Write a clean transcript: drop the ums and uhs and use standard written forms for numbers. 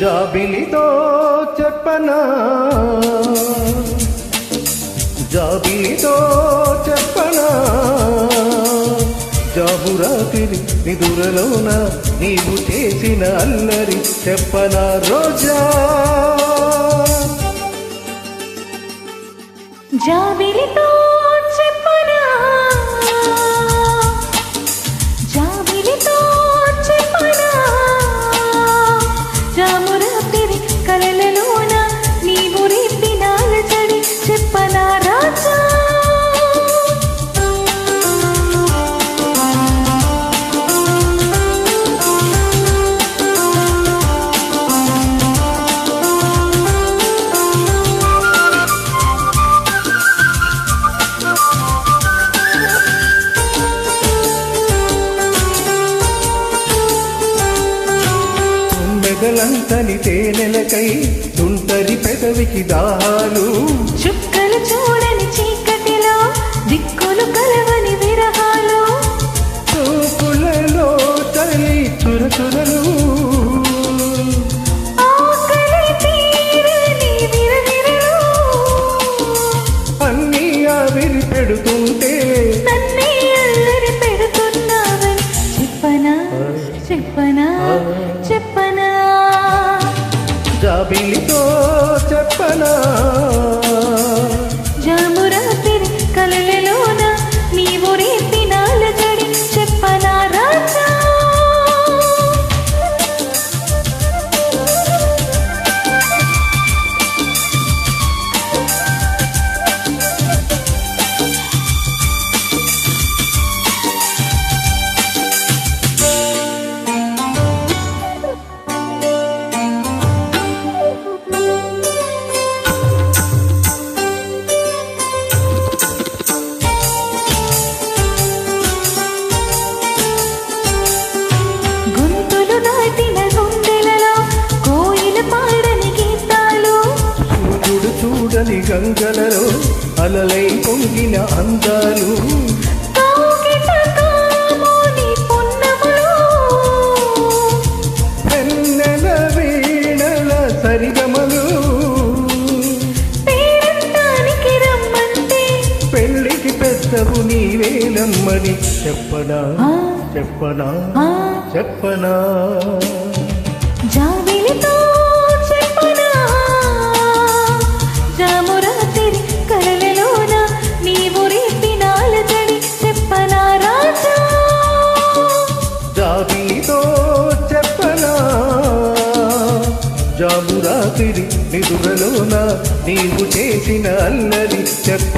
జాబిలితో చెప్పనా జాబిలితో చెప్పనా జాబురాతిరి నిదురలోన నీవు చేసిన అల్లరి చెప్పనా రోజా జాబిలితో చెప్పనా జాబిలితో చెప్పనా జామురాతిరి కలలలోన నీవు రేపిన అలజడి చెప్పనా రాజా మెదలంతని తేనెలకై తుంటరి పెదవికి దాహాలు చుక్కలు చూడని చీకటిలో దిక్కులు కలవని విరహాలు చూపులలో తల్లి చురచురలు ఆకలి తీరని విరవిరలు అన్నీ ఆవిరి పెడుతుంటే నన్నే అల్లరి పెడుతున్నావని చెప్పనా చెప్పనా చెప్పనా జాబిలితో చెప్పనా జామురాతిరి కలలలోన నీవు రేపిన అలజడి చెప్పనా రాజా గొంతులు దాటిన గుండెలలో కోయిల పాడని గీతాలు సూర్యుడు చూడని గంగలలో అలలై పొంగిన అందాలు కౌగిట కామోని పున్నములు వెన్నెల వీణల సరిగమలు పేరంటానికి రమ్మంటే పెళ్ళికి పెద్దవు నీవేలమ్మని చెప్పనా చెప్పనా ఆ చెప్పనా జాబిలితో చెప్పనా జామురాతిరి కలలలోన నీవు రేపిన అలజడి చెప్పనా రాజా జాబిలితో చెప్పనా జాబురాతిరి నిదురలోన నీవు చేసిన అల్లరి చెప్ప